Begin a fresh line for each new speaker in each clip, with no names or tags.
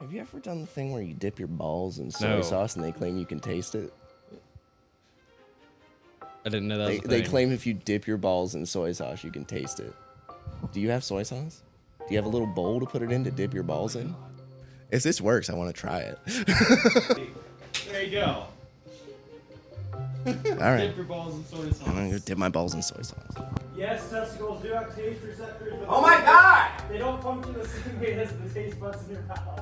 Have you ever done the thing where you dip your balls in soy sauce and they claim you can taste it?
I didn't know that was a
They
thing.
claim if you dip your balls in soy sauce, you can taste it. Do you have soy sauce? Do you have a little bowl to put it in to dip your balls in? If this works, I want to try it.
There you go.
All right.
Dip your balls in soy sauce.
I'm going to go dip my balls in soy sauce.
Yes, testicles do have taste receptors, but
Oh my god!
they don't function the same way as the taste buds in your mouth.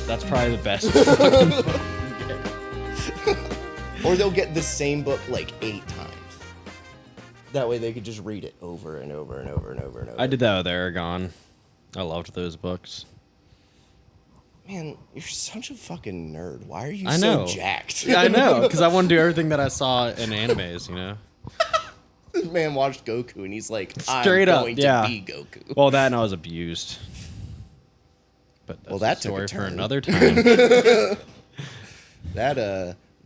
That's probably the best.
Or they'll get the same book like 8 times. That way they could just read it over and over and over and over and over.
I did that with Aragon. I loved those books.
Man, you're such a fucking nerd. Why are you
I know.
so jacked?
Yeah, I know, because I want to do everything that I saw in animes, you know?
This man watched Goku and he's like,
Straight
I'm
up,
going
yeah.
to be Goku.
Well, that and I was abused. But that's
Well, that
a
took a
story for
turn.
another time.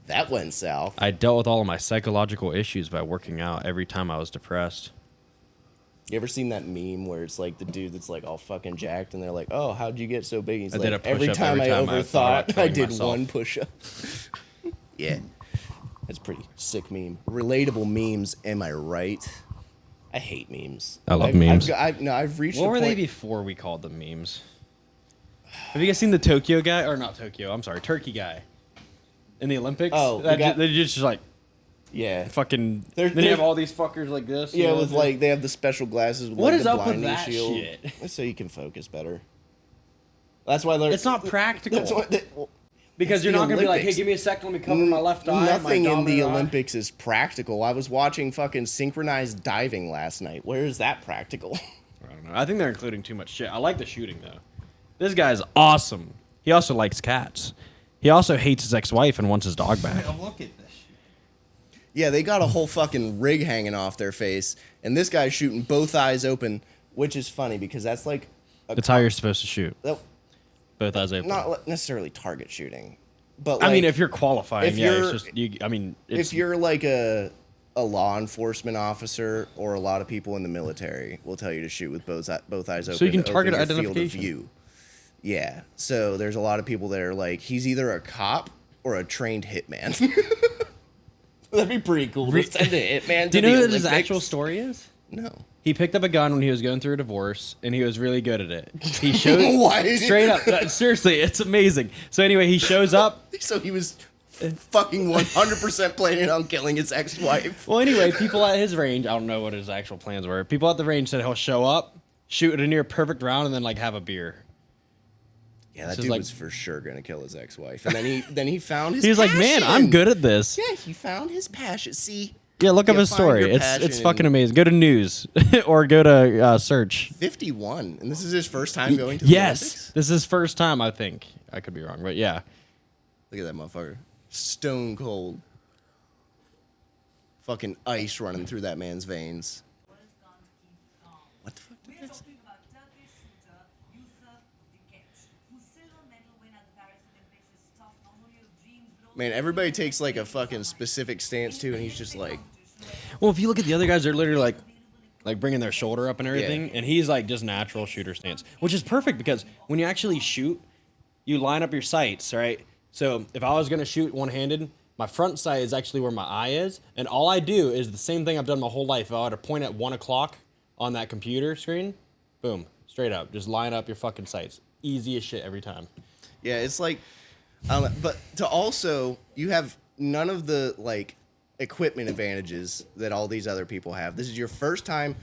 That went south.
I dealt with all of my psychological issues by working out every time I was depressed.
You ever seen that meme where it's like the dude that's like all fucking jacked and they're like, oh, how'd you get so big? He's
I
like,
did a push-up
every time I
thought
overthought, I
killing
did
myself."
one push-up. Yeah. That's pretty sick meme. Relatable memes, am I right? I hate memes.
I love memes.
I've reached
What
a
were
point.
they before we called them memes? Have you guys seen the Tokyo guy? Or not Tokyo, I'm sorry, Turkey guy. In the Olympics?
Oh, the
That
guy-
they just like
Yeah.
fucking...
They're-
then you
they're-
have all these fuckers like this. you
Yeah,
know,
with
just-
like, they have the special glasses with
What
like
is
the
up with
blinding
that
shield.
shit?
That's so you can focus better. That's why they're...
It's not practical.
That's why well,
because
it's
you're
the
not going to be like, hey,
Olympics.
give me a second, let me cover my left eye.
Nothing
my
in the
dominant eye."
Olympics is practical. I was watching fucking synchronized diving last night. Where is that practical?
I don't know. I think they're including too much shit. I like the shooting, though. This guy's awesome. He also likes cats. He also hates his ex-wife and wants his dog back.
Look at this shit.
Yeah, they got a whole fucking rig hanging off their face, and this guy's shooting both eyes open, which is funny because that's like
That's how you're supposed to shoot.
that-
Both eyes open.
not necessarily target shooting, but
I mean,
like,
if you're qualifying,
if
yeah,
you're-
it's just you. I mean, it's,
if you're like a law enforcement officer or a lot of people in the military will tell you to shoot with both eyes open.
So you can
to
target
open your field of
identification.
view. Yeah. So there's a lot of people that are like, he's either a cop or a trained hitman. That'd be pretty cool. To send a hitman.
do you
to
know
the
what his
Olympics.
actual story is?
No.
He picked up a gun when he was going through a divorce, and he was really good at it. He showed
Why?
straight up. Seriously, it's amazing. So anyway, he shows up.
So he was fucking 100% planning on killing his ex-wife.
Well, anyway, people at his range, I don't know what his actual plans were. People at the range said he'll show up, shoot a near perfect round, and then like have a beer.
Yeah, that
This is
dude
like-
was for sure gonna kill his ex-wife, and then he found his.
He was like, "Man, I'm
passion."
good at this."
Yeah, he found his passion. See,
Yeah, look up
You
his
find
story.
your
It's
passion
fucking
in-
amazing. Go to news or go to search.
51, and this is his first time going to the
Yes,
Olympics?
this is his first time. I think I could be wrong, but yeah.
Look at that motherfucker, stone cold. Fucking ice running through that man's veins. What the fuck did that say? Man, everybody takes like a fucking specific stance too, and he's just like,
Well, if you look at the other guys, they're literally like bringing their shoulder up and everything,
Yeah.
and he's like just natural shooter stance, which is perfect because when you actually shoot, you line up your sights, right? So if I was gonna shoot one-handed, my front sight is actually where my eye is, and all I do is the same thing I've done my whole life. If I were to point at 1 o'clock on that computer screen, boom, straight up, just line up your fucking sights. Easy as shit every time.
yeah, it's like, I don't know, but to also, you have none of the like equipment advantages that all these other people have. This is your first time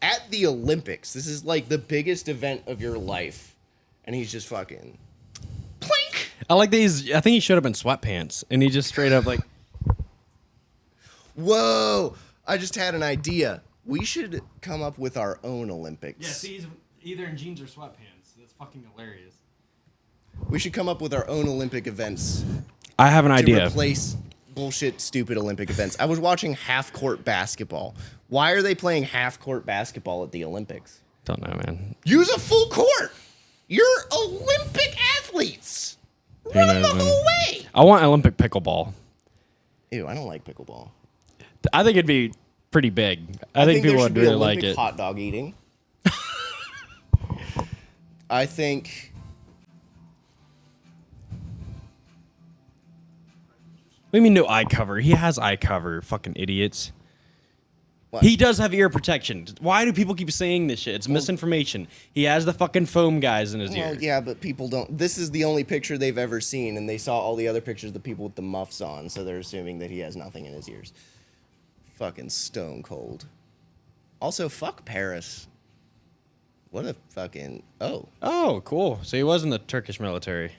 at the Olympics. This is like the biggest event of your life, and he's just fucking plink.
I like these. I think he showed up in sweatpants, and he just straight up like,
Whoa! I just had an idea. We should come up with our own Olympics.
he's either in jeans or sweatpants. That's fucking hilarious.
We should come up with our own Olympic events
I have an
to
idea.
replace bullshit, stupid Olympic events. I was watching half-court basketball. Why are they playing half-court basketball at the Olympics?
Don't know, man.
Use a full court. You're Olympic athletes.
Who
Run
knows,
the
man?
whole way.
I want Olympic pickleball.
Ew, I don't like pickleball.
I think it'd be pretty big. I think people
there
would
should be
really like
Olympic
it.
hot dog eating. I think.
What do you mean no eye cover? He has eye cover, fucking idiots.
What?
He does have ear protection. Why do people keep saying this shit? It's misinformation. He has the fucking foam guys in his ear.
Well, yeah, but people don't. This is the only picture they've ever seen, and they saw all the other pictures of the people with the muffs on, so they're assuming that he has nothing in his ears. Fucking stone cold. Also, fuck Paris. What a fucking. Oh.
Oh, cool. So he was in the Turkish military.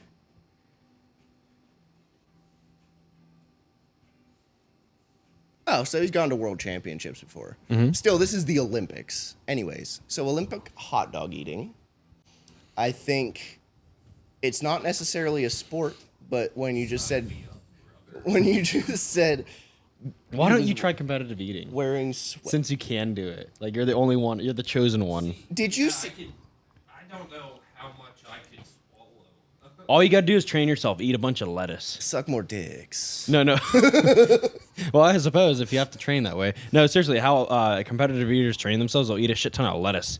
Oh, so he's gone to world championships before.
Mm-hmm.
Still, this is the Olympics. Anyways, so Olympic hot dog eating. I think it's not necessarily a sport, but when you just said
Why don't you try competitive eating?
wearing
Since you can do it. Like, you're the only one. You're the chosen one.
did you
Yeah,
see?
I don't know how much I could swallow.
All you gotta do is train yourself. Eat a bunch of lettuce.
Suck more dicks.
No. Well, I suppose if you have to train that way. No, seriously, how competitive eaters train themselves, they'll eat a shit ton of lettuce.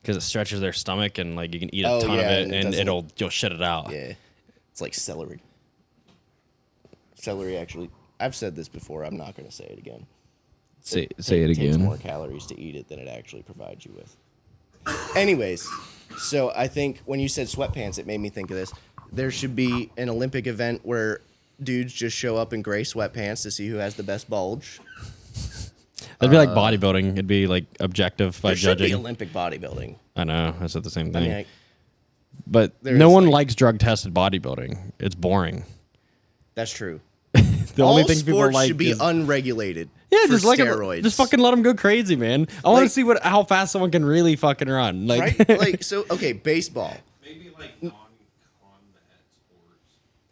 Because it stretches their stomach and, like, you can eat a ton of it
and it
and
doesn't-
you'll shit it out.
Yeah, it's like celery. Celery, actually, I've said this before. I'm not going to say it again.
Say it
Takes
again.
more calories to eat it than it actually provides you with. Anyways, so I think when you said sweatpants, it made me think of this. There should be an Olympic event where dudes just show up in gray sweatpants to see who has the best bulge.
It'd be like bodybuilding. It'd be like objective by
There should be
judging.
Olympic bodybuilding.
I know. I said the same
I
thing.
mean,
But
there
no
is,
one
like-
likes drug tested bodybuilding. It's boring.
that's true.
The
All
only thing people
sports
like
should be
is
unregulated.
yeah,
for
just like
steroids.
just fucking let them go crazy, man. I want to
Like-
see how fast someone can really fucking run. Like,
Right? Like, so, okay, baseball.
Maybe like non-combat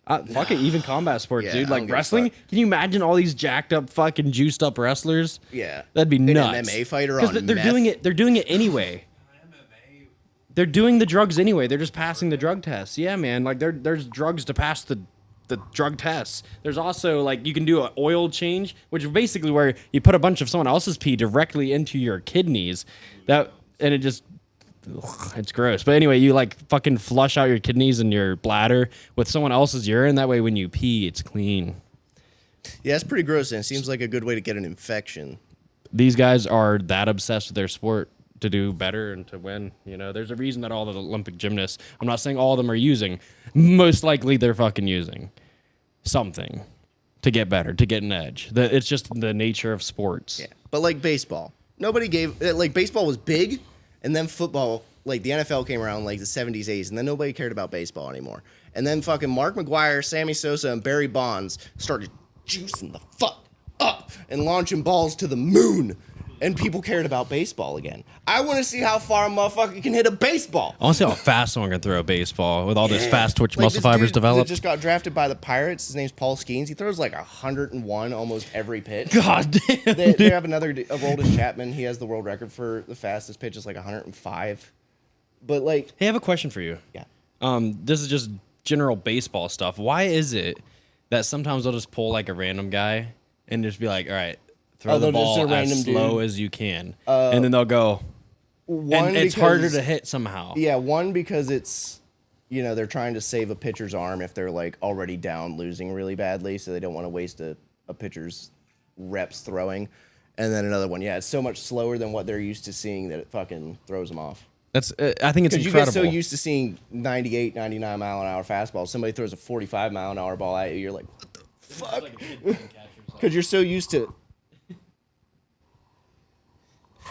sports.
fuck it, even combat sports,
Yeah,
dude.
I don't
Like
give a
wrestling.
fuck.
Can you imagine all these jacked up, fucking juiced up wrestlers?
Yeah.
That'd be
An
nuts.
MMA fighter
'Cause
on
they're
meth.
doing it. They're doing it anyway.
MMA.
They're doing the drugs anyway. They're just passing the drug tests. Yeah, man. Like there's drugs to pass the drug tests. There's also like you can do an oil change, which is basically where you put a bunch of someone else's pee directly into your kidneys. And it just it's gross. But anyway, you like fucking flush out your kidneys and your bladder with someone else's urine. That way, when you pee, it's clean.
Yeah, it's pretty gross, and it seems like a good way to get an infection.
These guys are that obsessed with their sport to do better and to win. You know, there's a reason that all the Olympic gymnasts, I'm not saying all of them are using, most likely they're fucking using something to get better, to get an edge. It's just the nature of sports.
Yeah. But like baseball, nobody gave, like baseball was big, and then football, like the NFL came around like the 70s, 80s, and then nobody cared about baseball anymore. And then fucking Mark McGwire, Sammy Sosa, and Barry Bonds started juicing the fuck up and launching balls to the moon. And people cared about baseball again. I want to see how far a motherfucker can hit a baseball.
I want to see how fast someone can throw a baseball with all this fast twitch
Like
muscle
this
fibers
dude
developed.
that just got drafted by the Pirates. His name's Paul Skeens. He throws like 101 almost every pitch.
God damn.
They have another Aroldis Chapman. He has the world record for the fastest pitch. It's like 105. But like,
Hey, I have a question for you.
yeah.
This is just general baseball stuff. Why is it that sometimes they'll just pull like a random guy and just be like, all right, throw the
they'll just do
ball
a random
as slow
dude.
as you can. And then they'll go. And it's harder to hit somehow.
Yeah, one because it's, you know, they're trying to save a pitcher's arm if they're like already down, losing really badly, so they don't want to waste a pitcher's reps throwing. And then another one, yeah, it's so much slower than what they're used to seeing that it fucking throws them off.
That's. I think it's
Because you
incredible.
get so used to seeing 98, 99 mile an hour fastballs. Somebody throws a 45 mile an hour ball at you, you're like, what the fuck? Because you're so used to.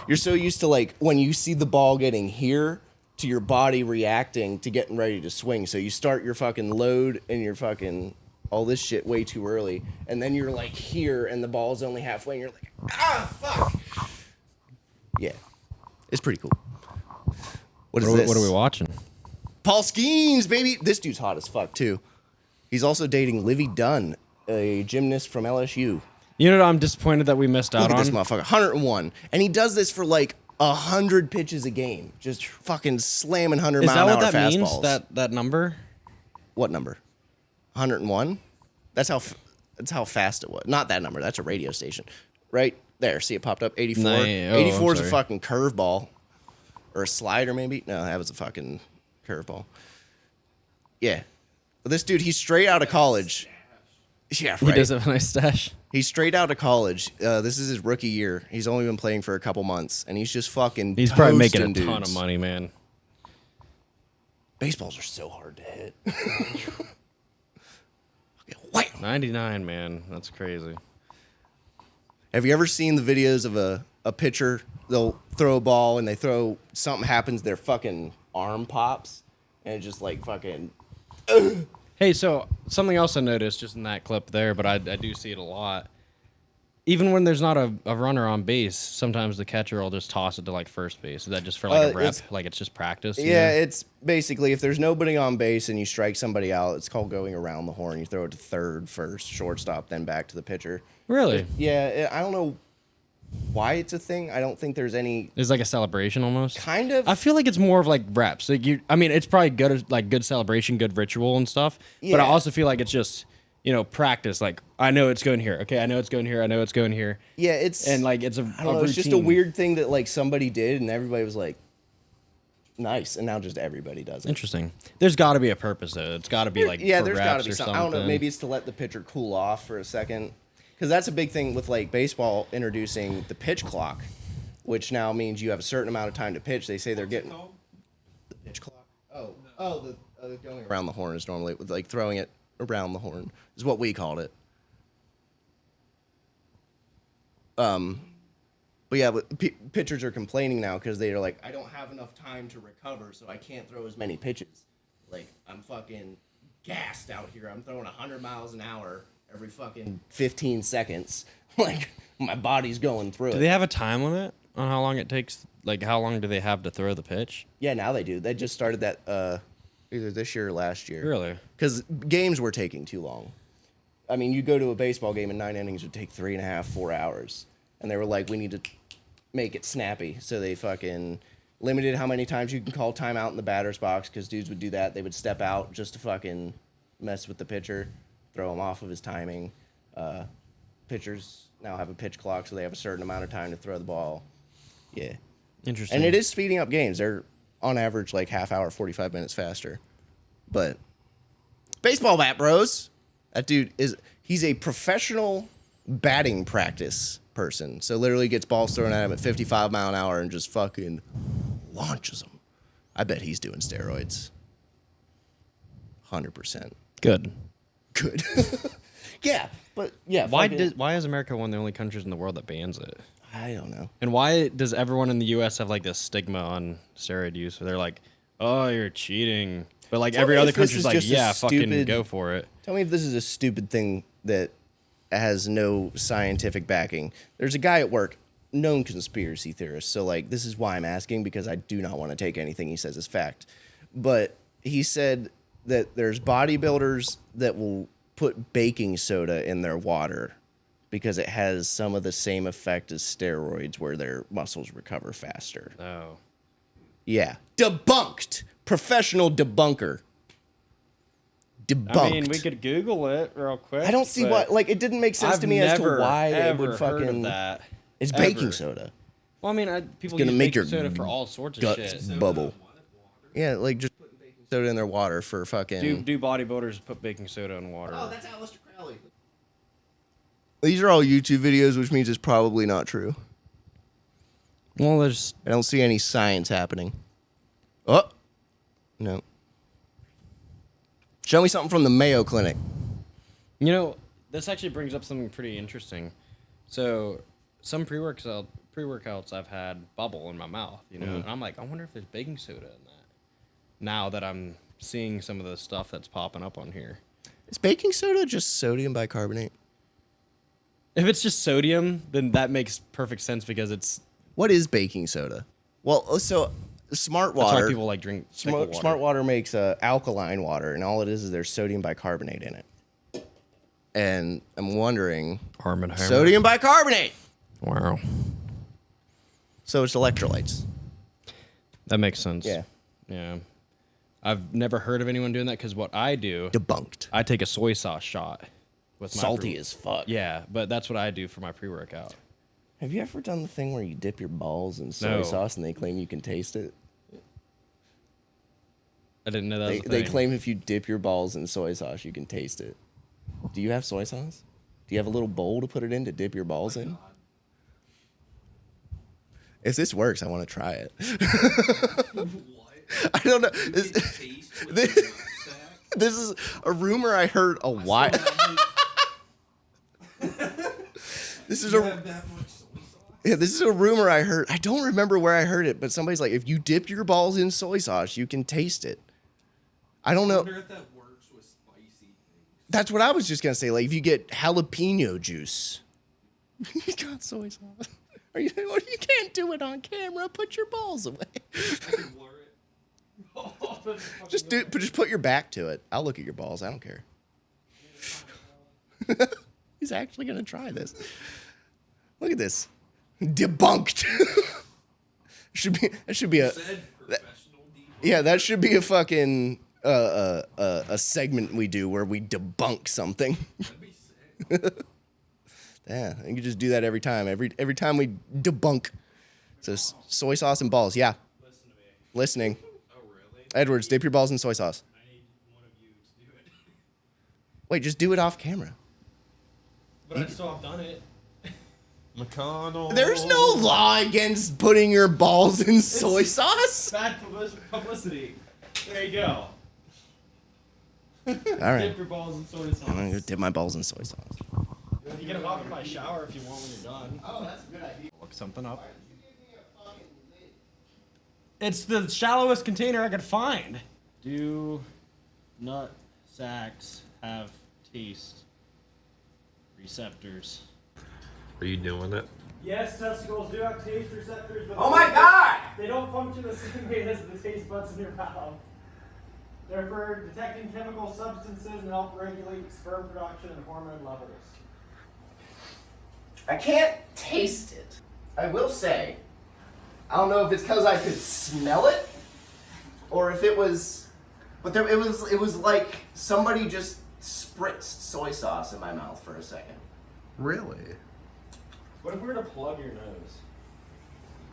You're so used to like when you see the ball getting here to your body reacting to getting ready to swing. So you start your fucking load and your fucking all this shit way too early, and then you're like here and the ball's only halfway, and you're like, ah, fuck. Yeah, it's pretty cool. What is this?
What are we watching?
Paul Skeens, baby. This dude's hot as fuck too. He's also dating Livy Dunn, a gymnast from LSU.
You know what I'm disappointed that we missed out
Look at
on?
this motherfucker, 101, and he does this for like 100 pitches a game, just fucking slamming 100
Is
mile
that
an
what
hour
that
fastballs.
means? That number?
What number? 101. That's how. That's how fast it was. Not that number. That's a radio station. Right there. See, it popped up. 84.
Oh,
84 is a
I'm sorry.
fucking curveball. Or a slider, maybe? No, that was a fucking curveball. Yeah. But this dude, he's straight out of college. Yeah, right.
He does have a nice stash.
He's straight out of college. This is his rookie year. He's only been playing for a couple months, and he's just fucking
He's probably making a
toasting
ton
dudes.
of money, man.
Baseballs are so hard to hit. Okay, wham.
99, man. That's crazy.
Have you ever seen the videos of a pitcher? They'll throw a ball and they throw something happens, their fucking arm pops, and it just like fucking.
Hey, so something else I noticed just in that clip there, but I do see it a lot. Even when there's not a runner on base, sometimes the catcher will just toss it to like first base. Is that just for like a rep? Like it's just practice? you
Yeah,
know?
it's basically if there's nobody on base and you strike somebody out, it's called going around the horn. You throw it to third, first, shortstop, then back to the pitcher.
Really?
Yeah, I don't know why it's a thing. I don't think there's any
It's like a celebration almost.
kind of.
I feel like it's more of like reps. Like I mean, it's probably good, like good celebration, good ritual and stuff. But I
Yeah.
also feel like it's just practice. Like I know it's going here. Okay, I know it's going here. I know it's going here.
Yeah, it's
And like it's a
I don't know. It's just a
routine.
weird thing that like somebody did and everybody was like, nice, and now just everybody does it.
Interesting. There's got to be a purpose though. It's got to be like
Yeah,
for
there's
reps
got to be
or
something. I don't know.
something.
Maybe it's to let the pitcher cool off for a second, because that's a big thing with like baseball introducing the pitch clock, which now means you have a certain amount of time to pitch. They say they're getting the pitch clock. The going around the horn is normally with like throwing it around the horn is what we called it. But yeah, pitchers are complaining now because they're like, I don't have enough time to recover, so I can't throw as many pitches. Like, I'm fucking gassed out here. I'm throwing 100 miles an hour every fucking 15 seconds. Like, my body's going through
Do
it.
they have a time limit on how long it takes? Like how long do they have to throw the pitch?
Yeah, now they do. They just started that either this year or last year.
Really?
Because games were taking too long. I mean, you go to a baseball game and 9 innings would take 3.5, 4 hours. And they were like, we need to make it snappy. So they fucking limited how many times you can call timeout in the batter's box, because dudes would do that. They would step out just to fucking mess with the pitcher, throw him off of his timing. Pitchers now have a pitch clock, so they have a certain amount of time to throw the ball. Yeah.
Interesting.
And it is speeding up games. They're on average like half hour, 45 minutes faster. But baseball bat bros. That dude he's a professional batting practice person. So literally gets balls thrown at him at 55 mile an hour and just fucking launches them. I bet he's doing steroids. 100%.
Good.
Good. Yeah, but yeah.
Why
fucking-
why is America one of the only countries in the world that bans it?
I don't know.
And why does everyone in the U.S. have like this stigma on steroid use? Where they're like, "Oh, you're cheating," but like
Tell
every
me
other
if this
country's
is
like,
just a
"Yeah, fucking
stupid-
go for it."
Tell me if this is a stupid thing that has no scientific backing. There's a guy at work, known conspiracy theorist. So, like, this is why I'm asking, because I do not want to take anything he says as fact. But he said that there's bodybuilders that will put baking soda in their water because it has some of the same effect as steroids, where their muscles recover faster.
Oh,
Yeah. Debunked. Professional debunker. Debunked.
I mean, we could Google it real quick.
I don't see
but
why. Like, it didn't make sense
I've
to me as to
never,
why they
ever
would
heard of
fucking.
that.
It's
ever.
baking soda.
Well, I mean, people
gonna
use
make
baking
your
soda for all sorts of
guts
shit.
bubble. Yeah, like just putting baking soda in their water for fucking.
Do bodybuilders put baking soda in water?
Oh, that's Aleister Crowley. These are all YouTube videos, which means it's probably not true.
Well, there's
I don't see any science happening. Oh, no. Show me something from the Mayo Clinic.
this actually brings up something pretty interesting. So, some pre-workouts I've had bubble in my mouth, and I'm like, I wonder if there's baking soda in that. Now that I'm seeing some of the stuff that's popping up on here.
Is baking soda just sodium bicarbonate?
If it's just sodium, then that makes perfect sense because it's
What is baking soda? Well, so Smart
that's
Water.
why people like drink pickle water.
Smart Water makes alkaline water, and all it is there's sodium bicarbonate in it. And I'm wondering,
Arm and Hammer.
sodium bicarbonate.
Wow,
So it's electrolytes.
that makes sense.
Yeah.
I've never heard of anyone doing that because what I do,
Debunked.
I take a soy sauce shot with my
salty
pre-
as fuck.
Yeah, but that's what I do for my pre-workout.
Have you ever done the thing where you dip your balls in soy
No.
sauce and they claim you can taste it?
I didn't know that was a
They
thing.
claim if you dip your balls in soy sauce, you can taste it. Do you have soy sauce? Do you have a little bowl to put it in to dip your balls in? If this works, I want to try it.
What?
I don't know.
You
This,
can taste with
this-
your nutsack?
this is a rumor I heard a while. This is
You
a
have that much soy sauce?
yeah. This is a rumor I heard. I don't remember where I heard it, but somebody's like, if you dip your balls in soy sauce, you can taste it. I don't
I
know.
wonder if that works with spicy things.
That's what I was just gonna say. Like, if you get jalapeno juice, you got soy sauce. Are you? You can't do it on camera. Put your balls away.
I can blur it.
Oh, that's fucking
Just put your back to it. I'll look at your balls. I don't care. He's actually gonna try this. Look at this. Debunked. should be a
Said professional debug.
yeah. That should be a fucking a segment we do where we debunk something.
That'd be sick.
Yeah, you can just do that every time. Every time we debunk. So soy sauce and balls. Yeah,
Listen to me.
listening.
Oh, really?
Edwards, dip your balls in soy sauce.
I need one of you to do it.
Wait, just do it off camera.
But I still have done it.
McConnell.
There's no law against putting your balls in soy sauce.
Bad publicity. There you go.
All right,
Dip your balls in soy
I'm gonna go
sauce.
dip my balls in soy sauce.
You can hop in my shower if you want when you're done.
Oh, that's a good idea.
Look something up. It's the shallowest container I could find. Do nut sacks have taste receptors?
Are you doing it?
Yes, testicles do have taste receptors, but
Oh my god!
they don't function the same way as the taste buds in your mouth. They're for detecting chemical substances and help regulate sperm production and hormone levels.
I can't taste it. I will say, I don't know if it's because I could smell it, or if it was, but it was like somebody just spritzed soy sauce in my mouth for a second.
Really?
What if we were to plug your nose?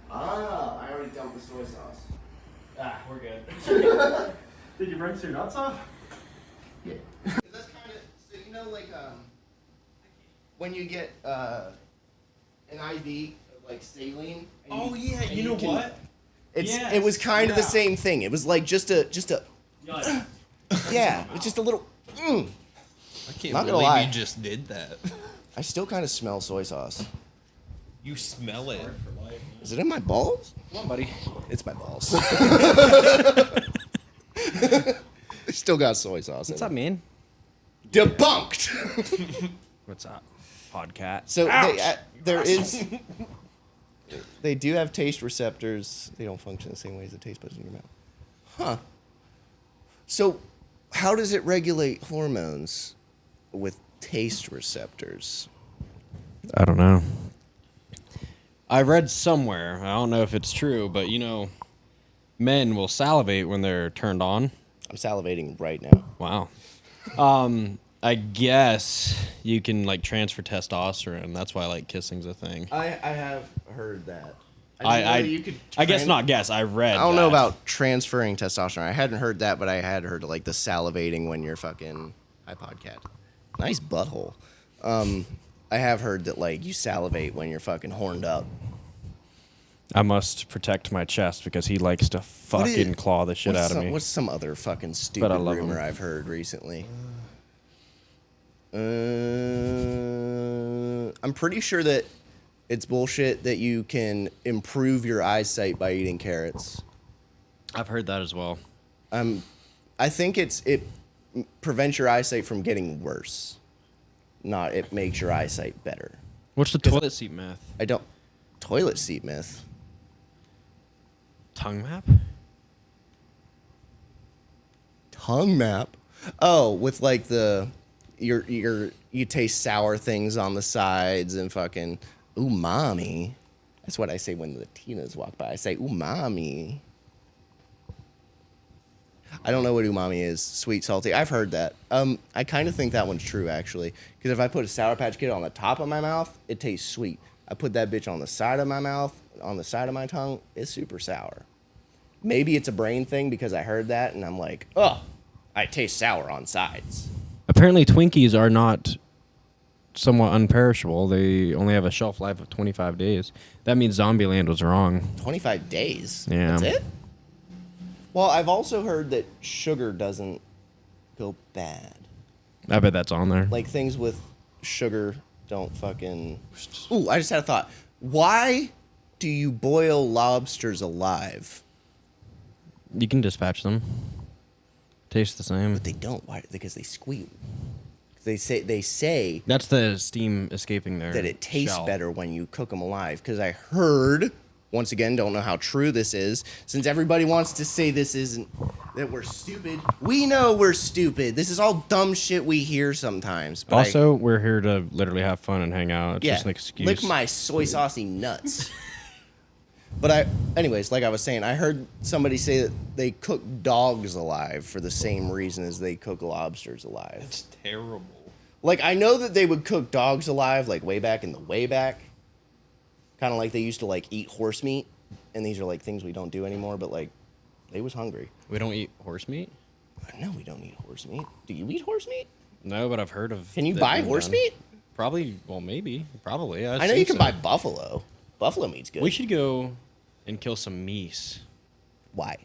Ah, I already dumped the soy sauce.
Ah, we're good. Did you rinse your nuts off?
Yeah. That's kind of so like when you get an IV of like saline. and
Oh yeah,
and
you know
can-
what?
It
Yes,
was kind of the
yeah.
same thing. It was like just a
Yikes.
yeah, it's just a little.
I can't
Not gonna
believe
lie.
you just did that.
I still kind of smell soy sauce.
You smell it.
Is it in my balls?
Come on, buddy.
It's my balls. It still got soy sauce.
What's
in
up,
it.
man?
Debunked.
What's up, podcat?
So there is. They do have taste receptors. They don't function the same way as the taste buds in your mouth. Huh. So, how does it regulate hormones with taste receptors?
I don't know. I read somewhere, I don't know if it's true, but men will salivate when they're turned on.
I'm salivating right now.
Wow. I guess you can transfer testosterone. That's why kissing's a thing.
I have heard that.
I guess not guess. I read.
I don't know
that.
about transferring testosterone. I hadn't heard that, but I had heard the salivating when you're fucking iPod cat. Nice butthole. I have heard that you salivate when you're fucking horned up.
I must protect my chest because he likes to fucking claw the shit out of me.
What's some other fucking stupid
I love
rumor
him.
I've heard recently? I'm pretty sure that it's bullshit that you can improve your eyesight by eating carrots.
I've heard that as well.
I think it prevents your eyesight from getting worse. Not it makes your eyesight better.
What's the toilet seat myth?
I don't. Toilet seat myth.
Tongue map?
Tongue map. Oh, with you taste sour things on the sides and fucking umami. That's what I say when the Latinas walk by. I say umami. I don't know what umami is. Sweet, salty. I've heard that. I kind of think that one's true actually, because if I put a Sour Patch Kid on the top of my mouth, it tastes sweet. I put that bitch on the side of my mouth, on the side of my tongue, it's super sour. Maybe it's a brain thing because I heard that and I'm like, oh, I taste sour on sides.
Apparently, Twinkies are not somewhat unperishable. They only have a shelf life of 25 days. That means Zombieland was wrong.
25 days.
Yeah.
That's it? Well, I've also heard that sugar doesn't go bad.
I bet that's on there.
Like things with sugar don't fucking. Ooh, I just had a thought. Why do you boil lobsters alive?
You can dispatch them. Tastes the same.
But they don't. Why? Because they squeal. They say
That's the steam escaping there.
that it tastes better when you cook them alive. Because I heard, once again, don't know how true this is, since everybody wants to say this isn't, that we're stupid. We know we're stupid. This is all dumb shit we hear sometimes. But
Also, we're here to literally have fun and hang out. It's just an excuse.
lick my soy saucy nuts. But anyways, like I was saying, I heard somebody say that they cook dogs alive for the same reason as they cook lobsters alive.
That's terrible.
Like, I know that they would cook dogs alive, like, way back in the way back. Kind of like they used to, like, eat horse meat. And these are, like, things we don't do anymore, but, like, they was hungry.
We don't eat horse meat?
No, we don't eat horse meat. Do you eat horse meat?
No, but I've heard of.
Can you
that
buy
being
horse
done.
meat?
Probably. Well, maybe. Probably.
I know you can buy buffalo. Buffalo meat's good.
We should go and kill some meese.
Why?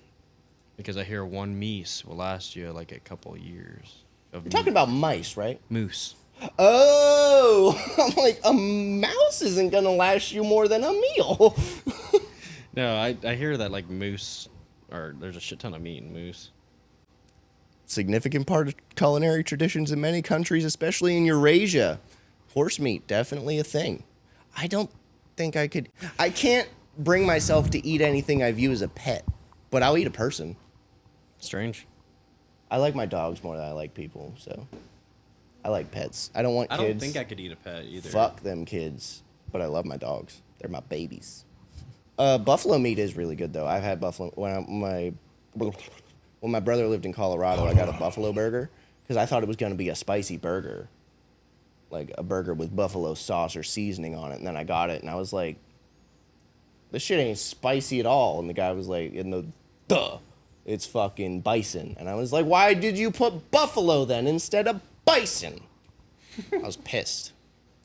Because I hear one meese will last you like a couple years.
You're talking about mice, right?
moose.
Oh! I'm like, a mouse isn't going to last you more than a meal.
No, I hear that like moose, or there's a shit ton of meat in moose.
Significant part of culinary traditions in many countries, especially in Eurasia. Horse meat, definitely a thing. I don't think I could. I can't bring myself to eat anything I view as a pet, but I'll eat a person.
Strange.
I like my dogs more than I like people, so I like pets. I don't want kids.
I don't think I could eat a pet either.
Fuck them kids, but I love my dogs. They're my babies. Buffalo meat is really good though. I've had buffalo when my brother lived in Colorado. I got a buffalo burger because I thought it was going to be a spicy burger, like a burger with buffalo sauce or seasoning on it. And then I got it, and I was like, "This shit ain't spicy at all." And the guy was like, "Duh, it's fucking bison." And I was like, "Why did you put buffalo then instead of bison?" I was pissed.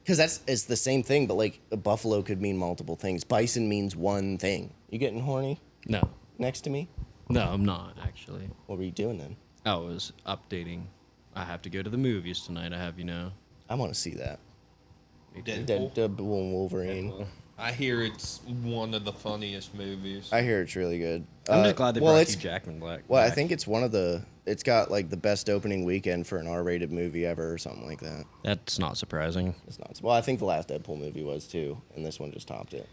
Because it's the same thing, but like a buffalo could mean multiple things. Bison means one thing. You getting horny
No.
next to me?
No, I'm not actually.
What were you doing then?
I was updating. I have to go to the movies tonight. I have
I want to see that.
Deadpool?
Deadpool and Wolverine.
I hear it's one of the funniest movies.
I hear it's really good.
I'm just glad they
well,
brought
it's
Hugh Jackman back.
well, I think it's one of the. It's got like the best opening weekend for an R-rated movie ever, or something like that.
That's not surprising.
It's not. Well, I think the last Deadpool movie was too, and this one just topped it.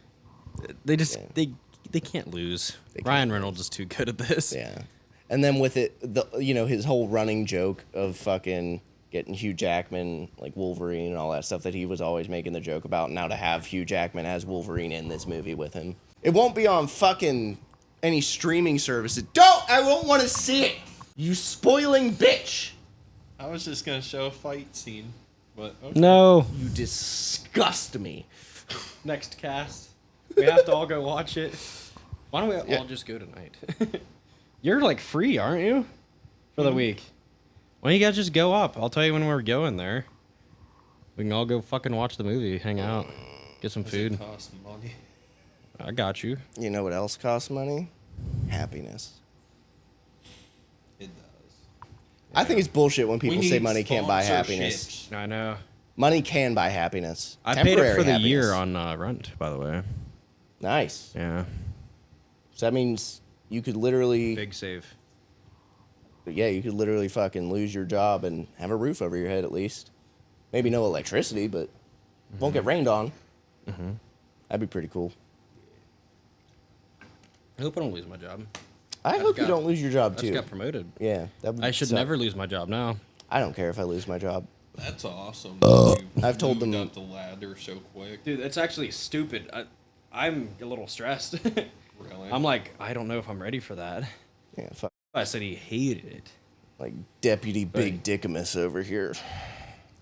They just
Yeah.
they can't lose.
They can't
Ryan
lose.
Reynolds is too good at this.
Yeah, and then with it, his whole running joke of fucking getting Hugh Jackman like Wolverine and all that stuff that he was always making the joke about. Now to have Hugh Jackman as Wolverine in this movie with him, it won't be on fucking any streaming services. I won't want to see it. You spoiling bitch.
I was just gonna show a fight scene, but okay.
No.
You disgust me.
Next cast. We have to all go watch it. Why don't we all just go tonight? You're like free, aren't you? For the week. Why don't you guys just go up? I'll tell you when we're going there. We can all go fucking watch the movie, hang out, get some
Does
food.
it cost money?
I got you.
You know what else costs money? Happiness.
It does.
I think it's bullshit when people
We
say
need
money can't buy happiness.
sponsorships.
I know.
Money can buy happiness.
I paid it
Temporary
for the
happiness.
year on rent, by the way.
Nice.
Yeah.
So that means you could literally,
Big save.
you could literally fucking lose your job and have a roof over your head at least. Maybe no electricity, but won't get rained on.
Mm-hmm.
That'd be pretty cool.
I hope I don't lose my job.
I hope you
got-
don't lose your job
I just
too.
got promoted.
Yeah, that would
I should
suck.
never lose my job now.
I don't care if I lose my job.
That's awesome. that you
I've told
moved
them-
up the ladder so quick.
Dude, that's actually stupid. I'm a little stressed.
Really?
I'm like, I don't know if I'm ready for that.
Yeah, fuck.
I said he hated it.
Like Deputy Big Dickamus over here.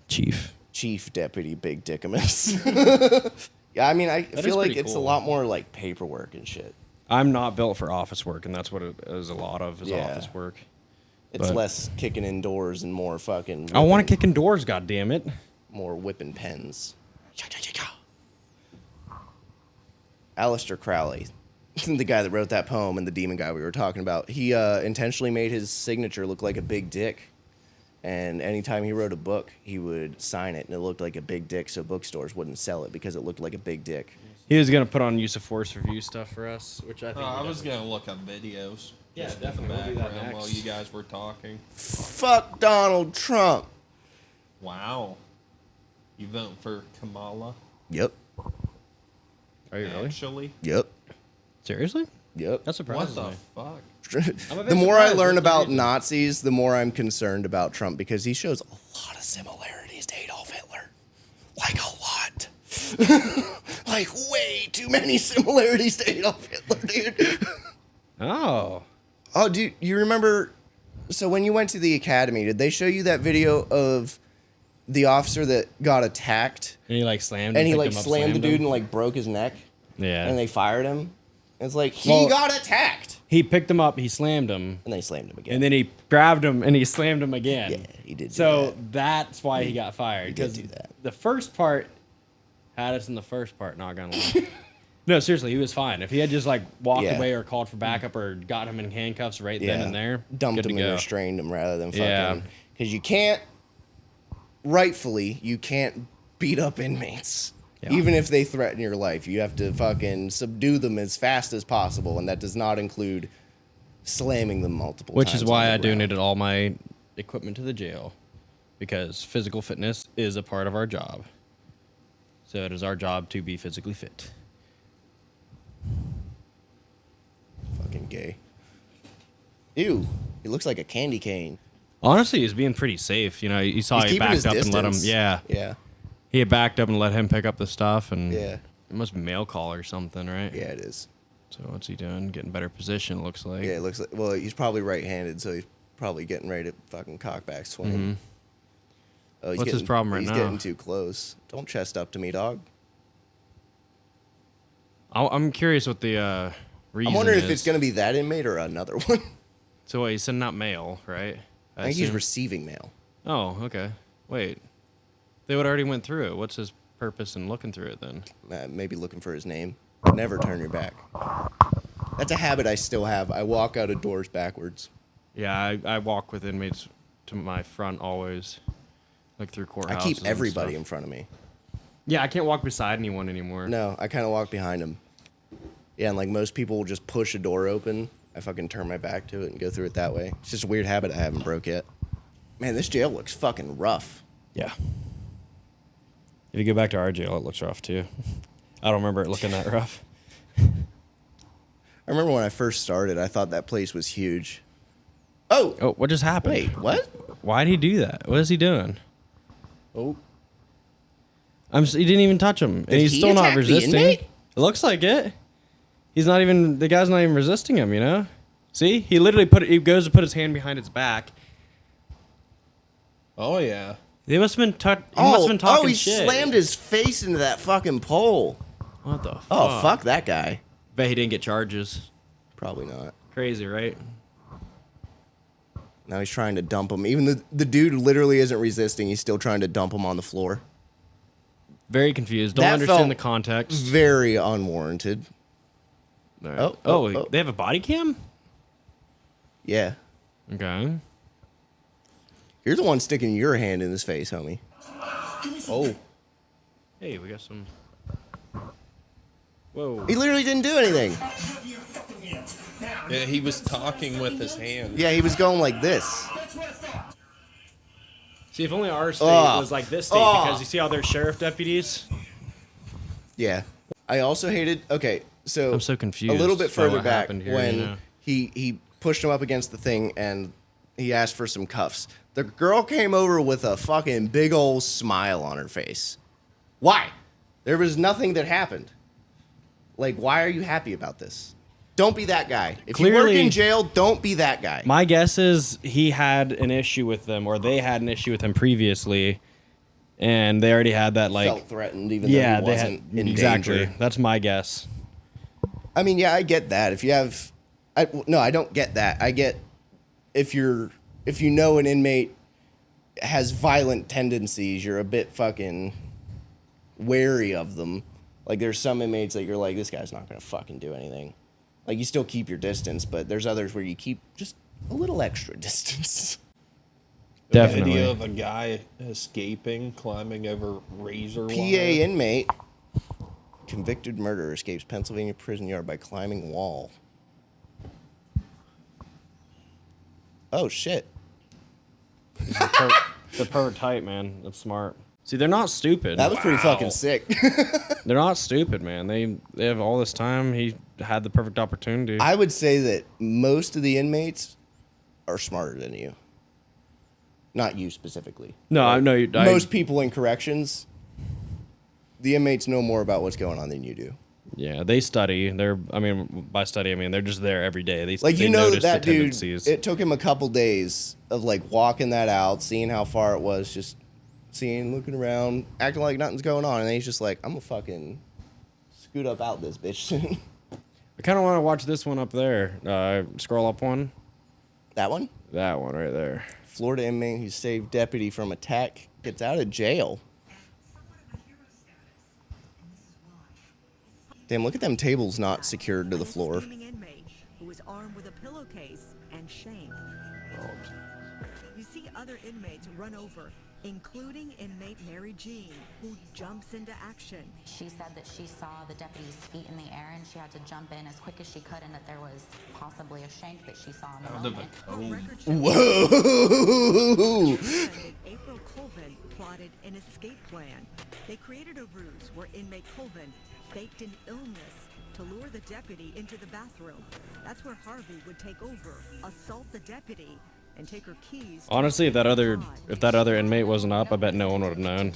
Chief Deputy Big Dickamus. Yeah, I mean, I
That
feel
is
like
pretty
it's a
cool.
lot more like paperwork and shit.
I'm not built for office work, and that's what it is a lot of, is
Yeah.
office work.
It's
But-
less kicking indoors and more fucking.
I want
whipping-
to kick indoors, goddammit.
More whipping pens. Aleister Crowley, the guy that wrote that poem and the demon guy we were talking about, he intentionally made his signature look like a big dick. And anytime he wrote a book, he would sign it, and it looked like a big dick, so bookstores wouldn't sell it because it looked like a big dick.
He was going to put on use of force review stuff for us, which I think...
I was gonna look up videos.
Yeah,
just in the
definitely. We'll do that
background
next.
while you guys were talking.
Fuck Donald Trump.
Wow. You vote for Kamala?
Yep.
Are you really?
Actually?
Yep.
Seriously?
Yep.
That surprises
What
me.
the fuck?
I'm a bit
The more I
surprised.
learn
What's the
about
reason?
Nazis, the more I'm concerned about Trump because he shows a lot of similarities to Adolf Hitler. Like a lot. Like way too many similarities to Adolf Hitler, dude.
Oh.
Oh, dude, you remember? So when you went to the academy, did they show you that video of the officer that got attacked
And he like slammed
and he
picked
like
him up,
slammed the dude
him?
and like broke his neck
Yeah.
and they fired him? It's like he
Well-
got attacked
He picked him up, he slammed him,
and they slammed him again.
and then he grabbed him and he slammed him again.
Yeah, he did do
So
that.
that's why he got fired.
He did
'cause
do that.
The first part had us in the first part, not gonna lie. No, seriously, he was fine. If he had just like walked
Yeah.
away or called for backup or got him in handcuffs right then and there,
dumped
good
him
to
and
go.
restrained him rather than
Yeah.
fucking. Because you can't, rightfully, you can't beat up inmates.
Yeah.
Even if they threaten your life, you have to fucking subdue them as fast as possible, and that does not include slamming them multiple
Which
times.
is why
on the
I
ground.
donated all my equipment to the jail, because physical fitness is a part of our job. So it is our job to be physically fit.
Fucking gay. Ew, he looks like a candy cane.
Honestly, he's being pretty safe. You know, you saw
He's
he
keeping his
backed up and let him.
distance.
Yeah,
Yeah,
he had backed up and let him pick up the stuff, and
yeah,
it must be mail call or something, right?
yeah. It is.
So what's he doing? Getting better position, looks like.
Yeah, it looks like. Well, he's probably right-handed, so he's probably getting ready to fucking cock back swing.
Mhm.
Oh, he's
What's his
getting-
problem right
he's
now?
getting too close. Don't chest up to me, dog.
I'm curious what the reason
I'm wondering
is.
if it's going to be that inmate or another one.
So wait, he's sending out mail, right?
I think he's
assume?
receiving mail.
Oh, okay. Wait, they would already went through it. What's his purpose in looking through it then?
Maybe looking for his name. Never turn your back. That's a habit I still have. I walk out of doors backwards.
Yeah, I walk with inmates to my front always, like through courthouses.
I keep
and
everybody
stuff.
in front of me.
Yeah, I can't walk beside anyone anymore.
No, I kind of walk behind him. Yeah, and like most people will just push a door open. I fucking turn my back to it and go through it that way. It's just a weird habit I haven't broke yet. Man, this jail looks fucking rough.
Yeah. If you go back to our jail, it looks rough too. I don't remember it looking that rough.
I remember when I first started, I thought that place was huge. Oh,
Oh, what just happened?
wait, what?
Why'd he do that? What is he doing? Oh. He didn't even touch him, and
Did
he's
he
still not
attack the
resisting.
inmate?
It looks like it. He's not even. The guy's not even resisting him. You know. See, he literally He goes to put his hand behind his back.
Oh, yeah.
They must have been. He must have been talking
he
shit.
slammed his face into that fucking pole.
What the? Fuck?
Oh, fuck that guy.
Bet he didn't get charges.
Probably not.
Crazy, right?
Now he's trying to dump him. Even the dude literally isn't resisting. He's still trying to dump him on the floor.
Very confused. Don't
That
understand
felt
the context.
Very unwarranted.
All right.
Oh,
Oh,
oh.
they have a body cam.
Yeah.
Okay.
You're the one sticking your hand in his face, homie. Oh.
Hey, we got some. Whoa.
He literally didn't do anything.
Yeah, he was talking with his hand.
Yeah, he was going like this.
See, if only our state
Ugh.
was like this state,
Ugh.
because you see how they're sheriff deputies.
Yeah. I also hated. Okay, so
I'm so confused
A little bit
by
further
what
back
happened here,
when
you know.
he pushed him up against the thing and he asked for some cuffs. The girl came over with a fucking big old smile on her face. Why? There was nothing that happened. Like, why are you happy about this? Don't be that guy. If you work
Clearly-
in jail, don't be that guy.
My guess is he had an issue with them, or they had an issue with him previously, and they already had that like.
Felt threatened even
Yeah,
though he
they
wasn't
had
in
exactly.
danger.
That's my guess.
I mean, yeah, I get that. If you have, no, I don't get that. I get if you know an inmate has violent tendencies, you're a bit fucking wary of them. Like there's some inmates that you're like, this guy's not gonna fucking do anything. Like you still keep your distance, but there's others where you keep just a little extra distance.
Definitely.
Video of a guy escaping, climbing over razor
PA
wire.
inmate, convicted murderer escapes Pennsylvania prison yard by climbing wall. Oh shit.
The perfect height, man. That's smart. See, they're not stupid.
That was pretty fucking sick.
They're not stupid, man. They have all this time. He had the perfect opportunity.
I would say that most of the inmates are smarter than you. Not you specifically.
No, I know.
Most people in corrections, the inmates know more about what's going on than you do.
Yeah, they study. By study, I mean they're just there every day. They
Like,
they
you know
notice
that
the
dude,
tendencies.
it took him a couple days of like walking that out, seeing how far it was, just seeing, looking around, acting like nothing's going on. And then he's just like, I'm gonna fucking scoot up out this bitch soon.
I kind of want to watch this one up there. Scroll up one.
That one?
That one right there.
Florida inmate who saved deputy from attack gets out of jail. Damn, look at them tables not secured to the floor.
Inmate who was armed with a pillowcase and shank. You see other inmates run over, including inmate Mary Jean, who jumps into action.
She said that she saw the deputy's feet in the air and she had to jump in as quick as she could, and that there was possibly a shank that she saw in the moment.
Whoa!
April Colvin plotted an escape plan. They created a ruse where inmate Colvin faked an illness to lure the deputy into the bathroom. That's where Harvey would take over, assault the deputy, and take her keys.
Honestly, if that other inmate wasn't up, I bet no one would have known.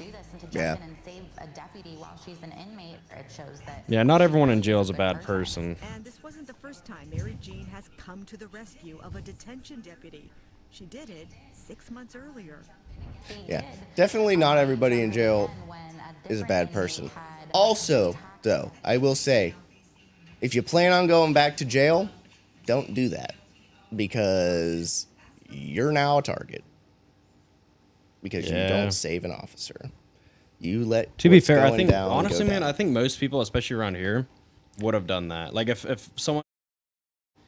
Yeah.
And save a deputy while she's an inmate. It shows that.
Yeah, not everyone in jail is a bad person.
And this wasn't the first time Mary Jean has come to the rescue of a detention deputy. She did it 6 months earlier.
Yeah, definitely not everybody in jail is a bad person. Also, though, I will say, if you plan on going back to jail, don't do that because you're now a target because you
Yeah.
don't save an officer. You let
To be
what's
fair, I
going
think
down
honestly,
go
man,
down.
I think most people, especially around here, would have done that. Like if someone,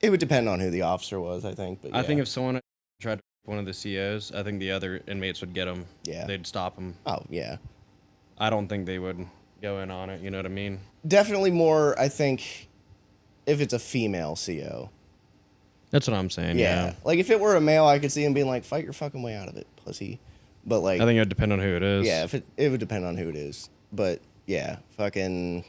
It would depend on who the officer was, I think. But
I think
yeah.
if someone tried to one of the COs, I think the other inmates would get him.
Yeah.
They'd stop him.
Oh yeah,
I don't think they would go in on it. You know what I mean?
definitely more. I think if it's a female CO.
That's what I'm saying.
Yeah.
Yeah.
Like if it were a male, I could see him being like, "Fight your fucking way out of it, pussy." But like,
I think it would depend on who it is.
yeah, if it would depend on who it is. But yeah, fucking,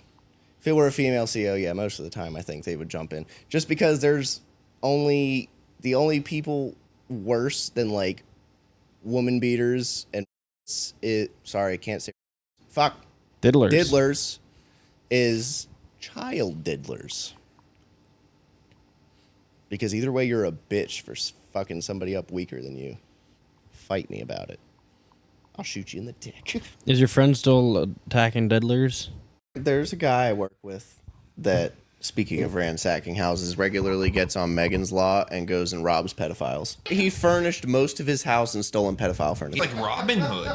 if it were a female CO, yeah, most of the time I think they would jump in, just because there's the only people worse than like woman beaters and sorry, I can't say fuck
Diddlers.
diddlers is child diddlers. Because either way, you're a bitch for fucking somebody up weaker than you. Fight me about it. I'll shoot you in the dick.
Is your friend still attacking diddlers?
There's a guy I work with that, speaking of ransacking houses, regularly gets on Megan's Law and goes and robs pedophiles. He furnished most of his house and stolen pedophile furniture.
Like Robin Hood.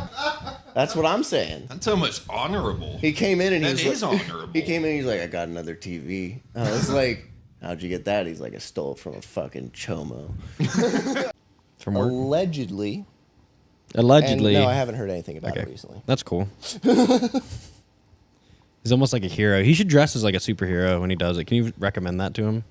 That's what I'm saying.
That's almost honorable.
He came in and he
That
was
is
like,
honorable.
He came in and he's like, I got another TV. I was like, how'd you get that? He's like, I stole it from a fucking chomo.
From work?
Allegedly.
Allegedly.
And no, I haven't heard anything about it
Okay.
recently.
That's cool. He's almost like a hero. He should dress as like a superhero when he does it. Can you recommend that to him?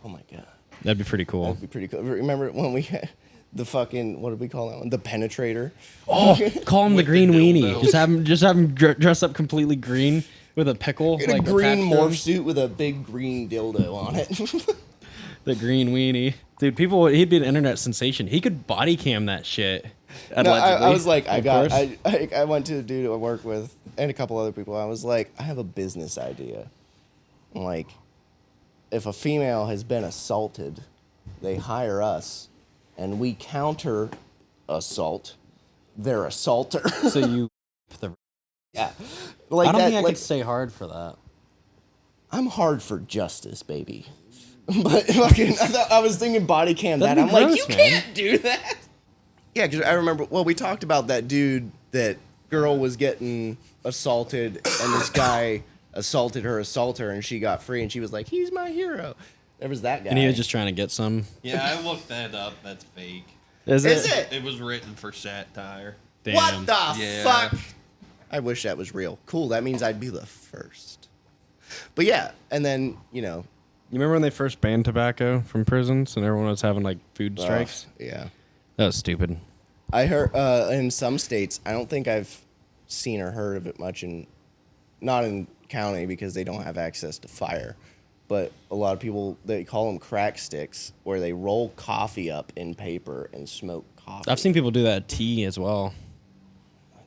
Oh my god.
That'd be pretty cool.
That'd be pretty cool. Remember when we had the fucking, what did we call that one? The penetrator.
Oh, call him the
With the
green weenie.
dildo.
Just have him dress up completely green with a pickle.
In a
like,
green
attached to him.
morph suit with a big green dildo on it.
The green weenie. Dude, he'd be an internet sensation. He could body cam that shit.
No, I was like,
Of course.
I went to a dude I work with and a couple other people. I was like, I have a business idea. I'm like, if a female has been assaulted, they hire us, and we counter assault their assaulter.
So you,
Yeah, like
I don't
that.
think I
Like,
could say hard for that.
I'm hard for justice, baby. But fucking, I was thinking body cam that.
That'd
I'm
be
like,
gross,
you
man.
can't do that. Yeah, because I remember. Well, we talked about that dude. That girl was getting assaulted, and this guy assaulted her assaulter, and she got free, and she was like, "He's my hero." There was that guy.
And he was just trying to get some.
Yeah, I looked that up. That's fake.
Is
Is it?
It was written for satire.
Damn.
What the
Yeah.
fuck? I wish that was real. Cool. That means I'd be the first. But yeah, and then
You remember when they first banned tobacco from prisons and everyone was having like food strikes?
yeah.
That was stupid.
I heard in some states. I don't think I've seen or heard of it much not in county because they don't have access to fire. But a lot of people, they call them crack sticks, where they roll coffee up in paper and smoke coffee.
I've seen people do that at tea as well.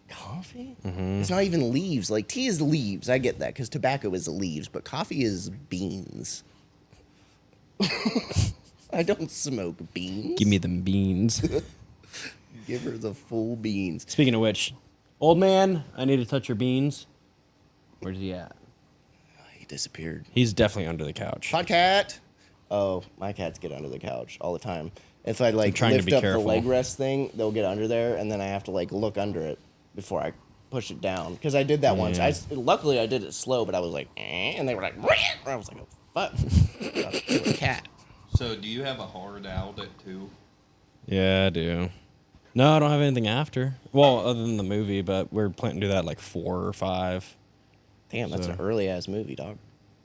Coffee? Mm-hmm. It's not even leaves. Like, tea is leaves. I get that because tobacco is leaves, but coffee is beans. I don't smoke beans.
Give me them beans.
Give her the full beans.
Speaking of which, old man, I need to touch your beans. Where's he at?
He disappeared.
He's definitely under the couch.
Hot cat. Oh, my cats get under the couch all the time. If I like
trying to
lift
be
up
careful.
the leg rest thing, they'll get under there, and then I have to like look under it before I push it down. Because I did that once.
Yeah.
Luckily I did it slow, but I was like, and they were like, I was like, oh fuck, gotta kill a cat.
So, do you have a hard out at 2?
Yeah, I do. No, I don't have anything after. Well, other than the movie, but we're planning to do that like 4 or 5.
Damn, that's
So-
an early ass movie, dog.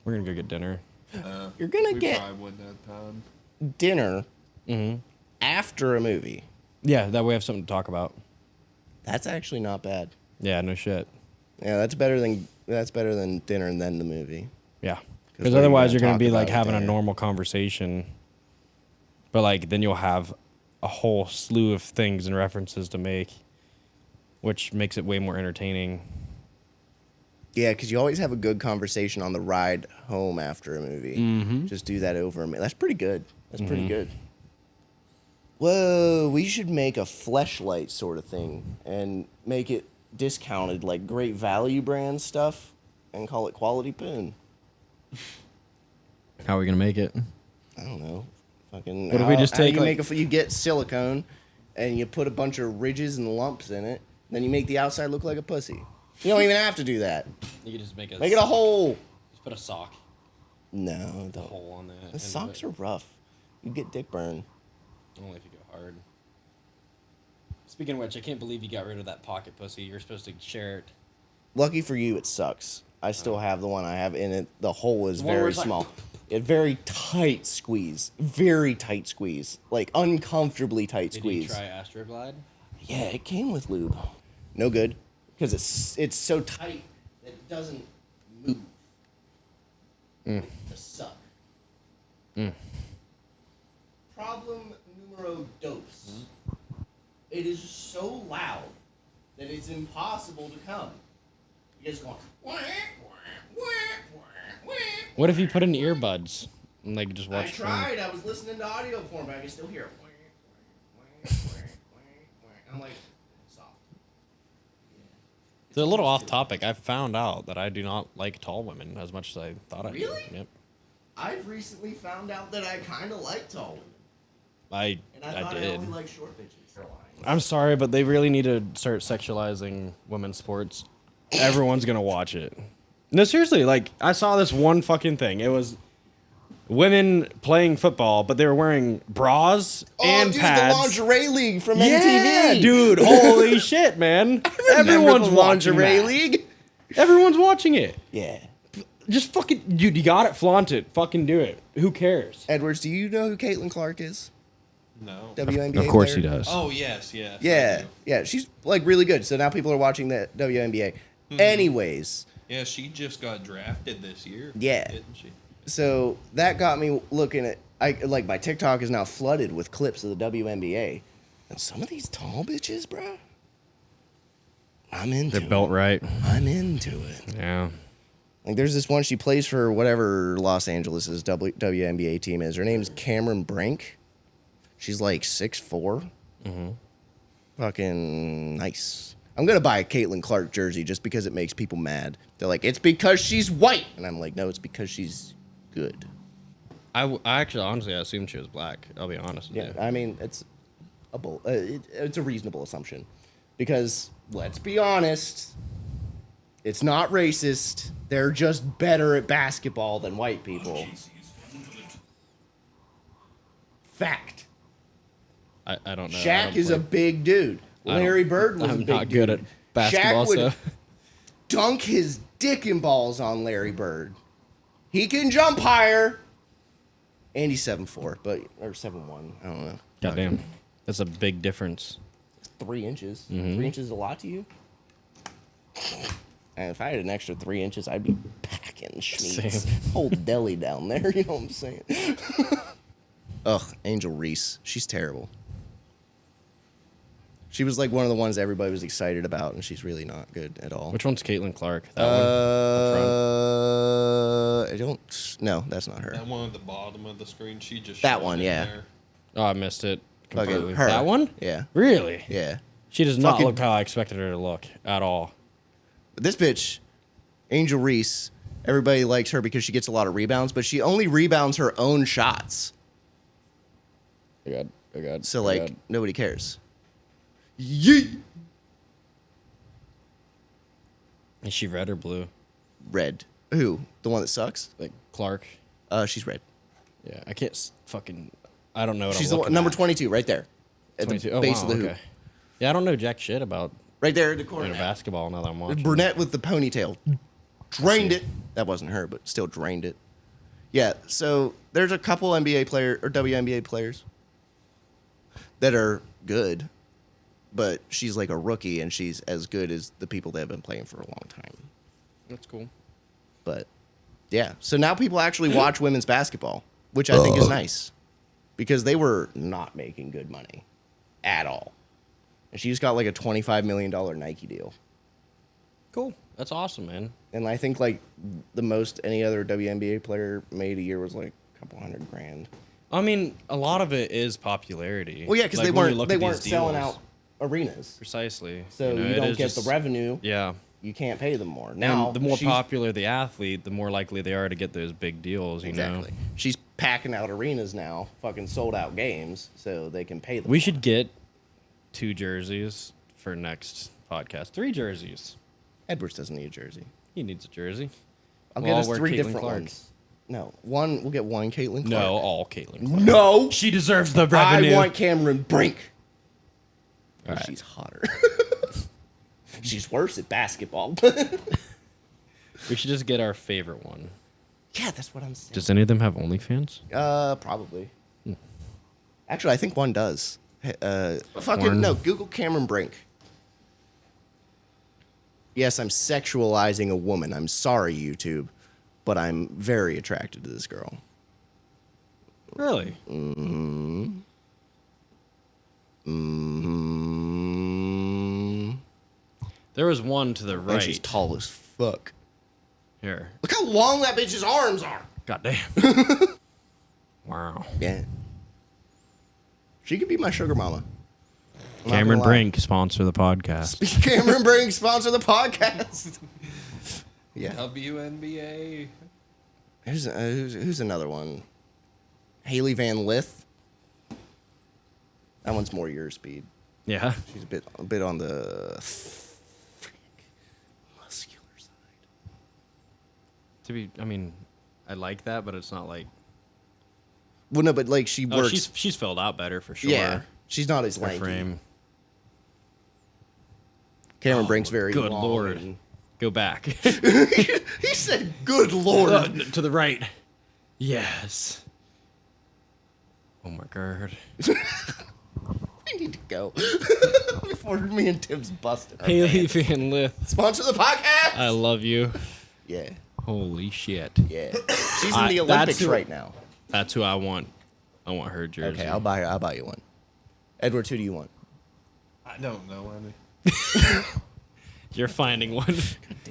We're gonna go get dinner.
You're gonna
We
get
probably wouldn't have time.
dinner
Mm-hmm.
after a movie.
Yeah, that way we have something to talk about.
That's actually not bad.
Yeah, no shit.
Yeah, that's better than dinner and then the movie.
Yeah,
'Cause
because
what are you
otherwise
gonna
you're gonna
talk
be
about
like
at
having a
dinner?
normal conversation, but like then you'll have a whole slew of things and references to make, which makes it way more entertaining.
Yeah, because you always have a good conversation on the ride home after a movie.
Mm-hmm.
Just do that over a minute. That's pretty good. That's pretty good. Whoa, we should make a fleshlight sort of thing and make it discounted, like Great Value brand stuff, and call it Quality Poon.
How are we gonna make it?
I don't know. Fucking.
What if we just take,
you
like-
make you get silicone, and you put a bunch of ridges and lumps in it. Then you make the outside look like a pussy. You don't even have to do that.
You can just make
Make it a hole.
Just put a sock,
No,
a
don't.
hole on that.
The socks are rough. You get dick burn.
only if you go hard. Speaking of which, I can't believe you got rid of that pocket pussy. You're supposed to share it.
Lucky for you, it sucks. I still have the one I have in it. The hole is
The one where
very
it's like-
small. A very tight squeeze. Very tight squeeze. Like uncomfortably tight
Did you
squeeze.
try Astroglide?
Yeah, it came with lube. No good. Because it's so tight that it doesn't move. To suck. Problem numero dos. It is so loud that it's impossible to come. You're just going. Wah, wah, wah, wah,
What if you put in earbuds and like just
I
watch?
tried. I was listening to audio porn, but I can still hear it. I'm like, soft.
It's a little off topic. I found out that I do not like tall women as much as I thought I
Really?
did. Yep.
I've recently found out that I kind of like tall women. And I
I
thought I
did.
only like short bitches.
I'm sorry, but they really need to start sexualizing women's sports. Everyone's gonna watch it. No, seriously, like I saw this one fucking thing. It was women playing football, but they were wearing bras and
dude,
pads.
the lingerie league from
Yeah,
MTV.
dude, holy shit, man. Everyone's
the
watching
lingerie
that.
league.
Everyone's watching it.
Yeah.
Just fucking, dude, you got it, flaunt it, fucking do it. Who cares?
Edwards, do you know who Caitlin Clark is?
No.
WNBA
Of course
player?
he does.
Oh, yes, yes. I
Yeah,
do.
yeah, she's like really good. So now people are watching the WNBA. Anyways,
Yeah, she just got drafted this year.
Yeah.
Didn't she?
so that got me looking at like my TikTok is now flooded with clips of the WNBA, and some of these tall bitches, bro. I'm into
They're built
it.
right.
I'm into it.
Yeah.
Like, there's this one, she plays for whatever Los Angeles' WNBA team is. Her name's Cameron Brink. She's like 6'4". Fucking nice. I'm going to buy a Caitlin Clark jersey just because it makes people mad. They're like, it's because she's white. And I'm like, no, it's because she's good.
I actually, honestly, I assumed she was black. I'll be honest with
Yeah,
you.
I mean, it's a reasonable assumption. Because, let's be honest, it's not racist. They're just better at basketball than white people. Fact.
I don't know. I
Shaq
don't
is a
play-
big dude. Larry Bird was a
I'm
big
not
dude.
good at basketball,
Shaq would
so
dunk his dick and balls on Larry Bird. He can jump higher. And he's 7'4", or 7'1". I don't know.
goddamn, that's a big difference.
3 inches.
Mm-hmm.
3 inches is a lot to you? And if I had an extra 3 inches, I'd be packing Schmeats.
Same.
Whole deli down there, you know what I'm saying? Ugh, Angel Reese. She's terrible. She was like one of the ones everybody was excited about, and she's really not good at all.
Which one's Caitlin Clark? That one up front?
I don't. No, that's not her.
That one at the bottom of the screen, she just
That
showed
one,
in
yeah.
there.
Oh, I missed it completely.
Fucking her.
That one?
Yeah.
Really?
Yeah.
She does not
Fucking-
look how I expected her to look at all.
But this bitch, Angel Reese, everybody likes her because she gets a lot of rebounds, but she only rebounds her own shots.
Oh God.
So, like, nobody cares. Yeet!
Is she red or blue?
Red. Who? The one that sucks?
Like Clark?
She's red.
Yeah, I can't fucking. I don't know what
She's
I'm
the
looking
number
at.
22, right there. At
22.
the
Oh,
base
wow,
of the hoop.
okay. Yeah, I don't know jack shit about
Right there in the corner.
basketball now that I'm watching.
Brunette with the ponytail. Drained it. That wasn't her, but still drained it. Yeah, so there's a couple NBA player or WNBA players that are good, but she's like a rookie and she's as good as the people that have been playing for a long time.
That's cool.
But yeah, so now people actually watch women's basketball, which I think is nice because they were not making good money at all. And she just got like a $25 million Nike deal.
Cool. That's awesome, man.
And I think like the most any other WNBA player made a year was like a couple $100,000.
I mean, a lot of it is popularity.
Well, yeah, because
Like,
they
when you
weren't
look
they
at
weren't
these
selling
deals.
out arenas,
Precisely.
so you,
know, it
don't
is
get
just-
the revenue.
Yeah.
You can't pay them more.
Now,
Now
the more
she's-
popular the athlete, the more likely they are to get those big deals. You
exactly.
know.
She's packing out arenas now, fucking sold out games, so they can pay them.
We
more.
should get 2 jerseys for next podcast. 3 jerseys.
Edwards doesn't need a jersey.
He needs a jersey.
I'll
We'll
get
all
us
wear
3
Caitlin
different
Clark.
ones. No, one. We'll get one Caitlin Clark.
No, all Caitlin Clark.
No,
She deserves the revenue.
I want Cameron Brink.
All right.
She's hotter. She's worse at basketball.
We should just get our favorite one.
Yeah, that's what I'm saying.
Does any of them have OnlyFans?
Probably. Actually, I think one does. Fucking
Porn.
no. Google Cameron Brink. Yes, I'm sexualizing a woman. I'm sorry, YouTube, but I'm very attracted to this girl.
Really? There was one to the
And
right.
she's tall as fuck.
Here.
Look how long that bitch's arms are.
God damn. Wow.
Yeah. She could be my sugar mama. I'm not
Cameron
gonna lie.
Brink, sponsor the podcast.
Cameron Brink, sponsor the podcast. Yeah.
WNBA.
Who's another one? Haley Van Lith. That one's more your speed.
Yeah.
She's a bit on the muscular side.
I mean, I like that, but it's not like.
Well, no, but like she
Oh,
works.
she's filled out better for sure.
Yeah, she's not as
Her
lanky.
frame.
Cameron Brink's very
Good
long
lord.
and-
Go back.
He said, "Good lord."
To the right. Yes. Oh my god.
I need to go before me and Tim's busted. our
Haley
pants.
Van Lith,
Sponsor the podcast.
I love you.
Yeah,
Holy shit.
yeah. She's in
I-
the
that's
Olympics
who-
right now.
That's who I want. I want her jersey.
Okay, I'll buy you one. Edward, who do you want?
I don't know any.
You're finding one.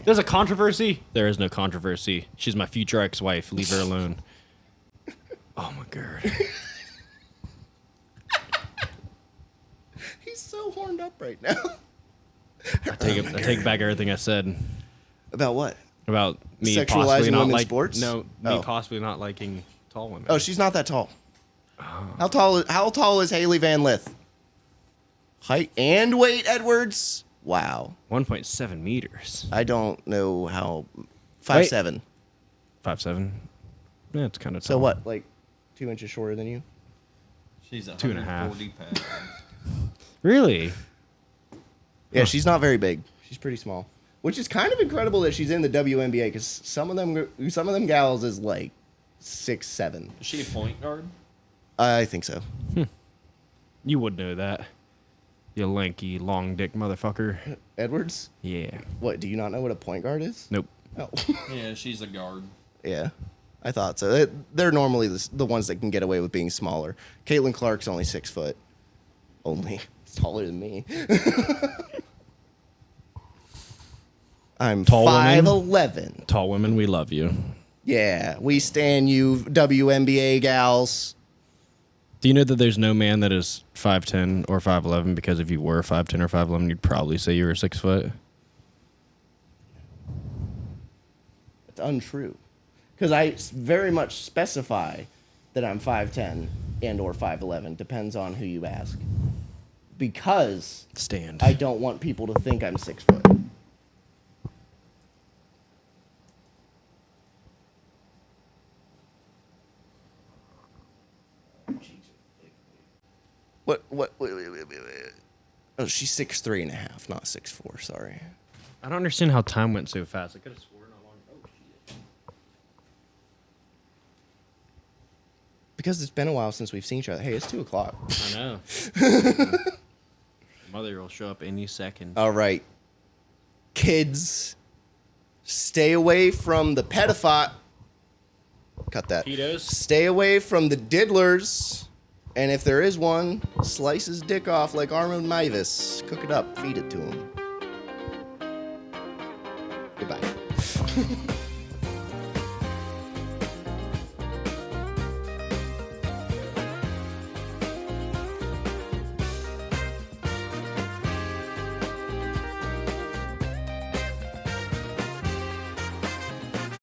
There's a controversy. There is no controversy. She's my future ex-wife. Leave her alone. Oh my god.
He's so horned up right now.
I take back everything I said
About what?
about me
Sexualizing
possibly not
women's
like
sports?
No,
Oh.
me possibly not liking tall women.
Oh, she's not that tall. How tall is Haley Van Lith? Height and weight, Edwards? Wow.
1.7 meters.
I don't know how. 5'7".
5'7". Yeah, it's kind of
So what? Like 2 inches shorter than you?
She's
2.5.
140 pounds.
Really?
Yeah, she's not very big. She's pretty small. Which is kind of incredible that she's in the WNBA because some of them gals is like 6'7".
Is she a point guard?
I think so.
You would know that. You lanky, long dick motherfucker.
Edwards?
Yeah.
What? Do you not know what a point guard is?
Nope.
Oh.
Yeah, she's a guard.
Yeah, I thought so. They're normally the ones that can get away with being smaller. Caitlin Clark's only 6 foot. Only. He's taller than me. I'm
Tall women?
5'11".
Tall women, we love you.
Yeah, we stan you, WNBA gals.
Do you know that there's no man that is 5'10 or 5'11 because if you were 5'10 or 5'11, you'd probably say you were 6 foot?
It's untrue. Because I very much specify that I'm 5'10 and or 5'11. Depends on who you ask. Because
Stand.
I don't want people to think I'm 6 foot. What? Wait. Oh, she's 6'3.5", not 6'4". Sorry.
I don't understand how time went so fast. I could have sworn not long. Oh, shit.
Because it's been a while since we've seen each other. Hey, it's 2 o'clock.
I know. Mother will show up any second.
All right. Kids, stay away from the pedophile. Cut that.
Pedos?
Stay away from the diddlers. And if there is one, slice his dick off like Armand Mavis. Cook it up, feed it to him. Goodbye.